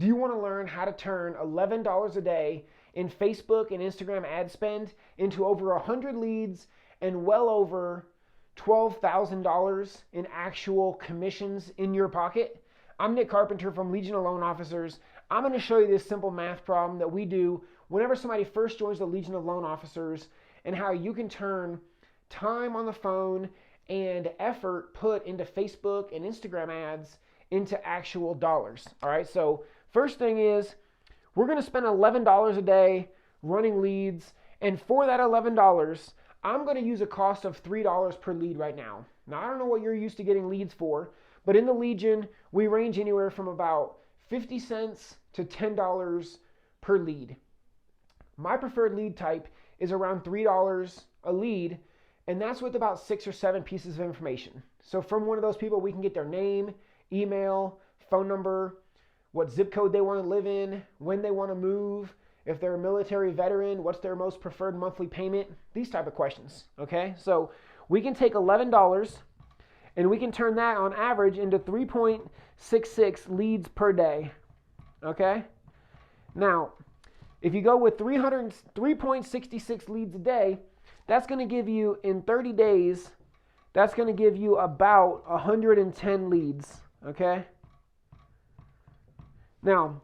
Do you want to learn how to turn $11 a day in Facebook and Instagram ad spend into over 100 leads and well over $12,000 in actual commissions in your pocket? I'm Nick Carpenter from Legion of Loan Officers. I'm going to show you this simple math problem that we do whenever somebody first joins the Legion of Loan Officers, and how you can turn time on the phone and effort put into Facebook and Instagram ads into actual dollars. All right, so first thing is we're going to spend $11 a day running leads, and for that $11, I'm going to use a cost of $3 per lead right now. Now, I don't know what you're used to getting leads for, but in the Legion, we range anywhere from about 50 cents to $10 per lead. My preferred lead type is around $3 a lead, and that's with about 6 or 7 pieces of information. So from one of those people, we can get their name, email, phone number, what zip code they want to live in, when they want to move, if they're a military veteran, what's their most preferred monthly payment, these type of questions, okay? So we can take $11 and we can turn that on average into 3.66 leads per day, okay? Now, if you go with 3.66 leads a day, that's going to give you, in 30 days, that's going to give you about 110 leads, okay? Now,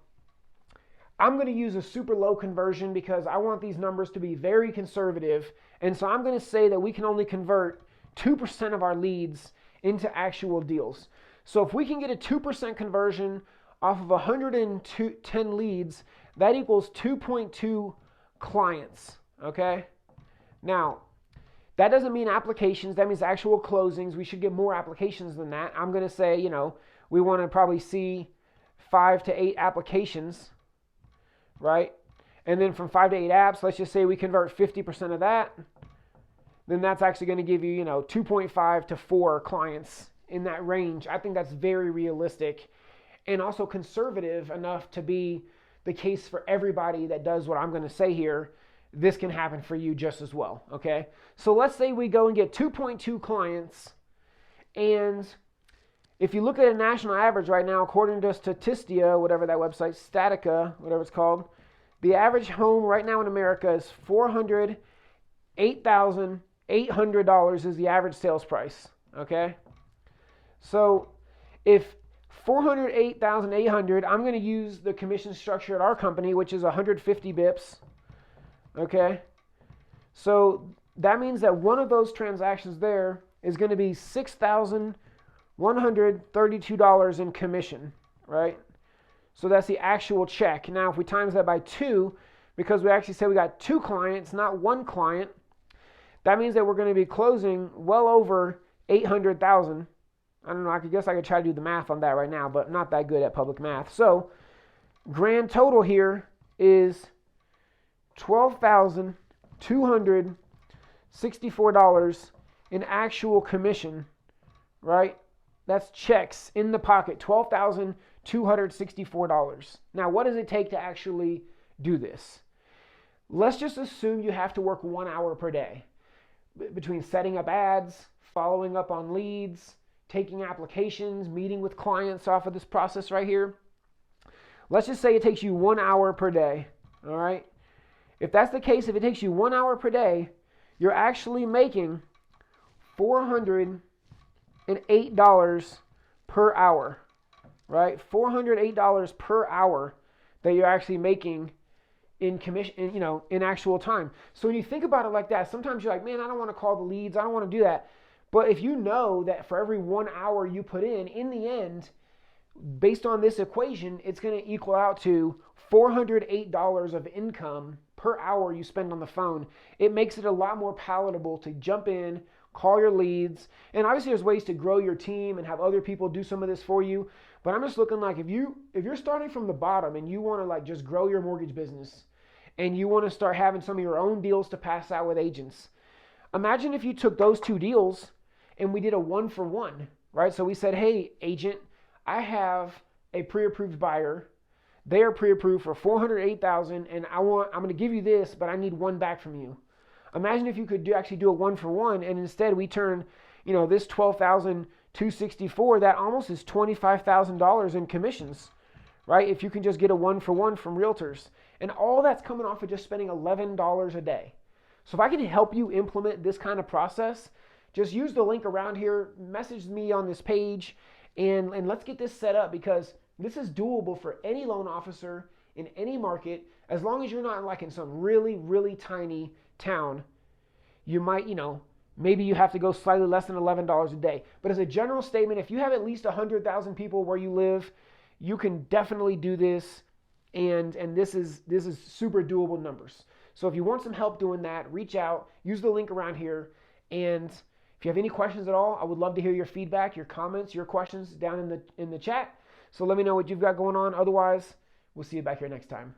I'm going to use a super low conversion because I want these numbers to be very conservative. And so I'm going to say that we can only convert 2% of our leads into actual deals. So if we can get a 2% conversion off of 110 leads, that equals 2.2 clients, okay? Now, that doesn't mean applications. That means actual closings. We should get more applications than that. I'm going to say, we want to probably see 5 to 8 applications, right? And then from 5 to 8 apps, let's just say we convert 50% of that. Then that's actually going to give you, 2.5 to 4 clients in that range. I think that's very realistic and also conservative enough to be the case for everybody that does what I'm going to say here. This can happen for you just as well, okay? So let's say we go and get 2.2 clients, and if you look at a national average right now, according to Statistia, whatever that website, Statica, whatever it's called, the average home right now in America is $408,800 is the average sales price, okay? So if $408,800, I'm going to use the commission structure at our company, which is 150 bips, okay? So that means that one of those transactions there is going to be $6,132 in commission, right? So that's the actual check. Now, if we times that by 2, because we actually said we got 2 clients, not 1 client, that means that we're going to be closing well over $800,000. I don't know, I guess I could try to do the math on that right now, but not that good at public math. So, grand total here is $12,264 in actual commission, right? That's checks in the pocket, $12,264. Now, what does it take to actually do this? Let's just assume you have to work 1 hour per day between setting up ads, following up on leads, taking applications, meeting with clients off of this process right here. Let's just say it takes you 1 hour per day, all right? If that's the case, if it takes you 1 hour per day, you're actually making $408 per hour, right? $408 per hour that you're actually making in commission, in actual time. So when you think about it like that, sometimes you're like, man, I don't want to call the leads. I don't want to do that. But if you know that for every 1 hour you put in the end, based on this equation, it's going to equal out to $408 of income per hour you spend on the phone. It makes it a lot more palatable to jump in, call your leads, and obviously there's ways to grow your team and have other people do some of this for you. But I'm just looking like if you're starting from the bottom and you want to just grow your mortgage business and you want to start having some of your own deals to pass out with agents, imagine if you took those 2 deals and we did a 1-for-1, right? So we said, hey, agent, I have a pre-approved buyer. They are pre-approved for $408,000, and I'm going to give you this, but I need 1 back from you. Imagine if you could actually do a 1-for-1, and instead we turn, this $12,264, that almost is $25,000 in commissions, right? If you can just get a 1-for-1 from realtors. And all that's coming off of just spending $11 a day. So if I can help you implement this kind of process, just use the link around here, message me on this page, and let's get this set up, because this is doable for any loan officer in any market, as long as you're not like in some really, really tiny town. You might, maybe you have to go slightly less than $11 a day. But as a general statement, if you have at least 100,000 people where you live, you can definitely do this, and this is super doable numbers. So if you want some help doing that, reach out, use the link around here, and if you have any questions at all, I would love to hear your feedback, your comments, your questions down in the chat. So let me know what you've got going on. Otherwise, we'll see you back here next time.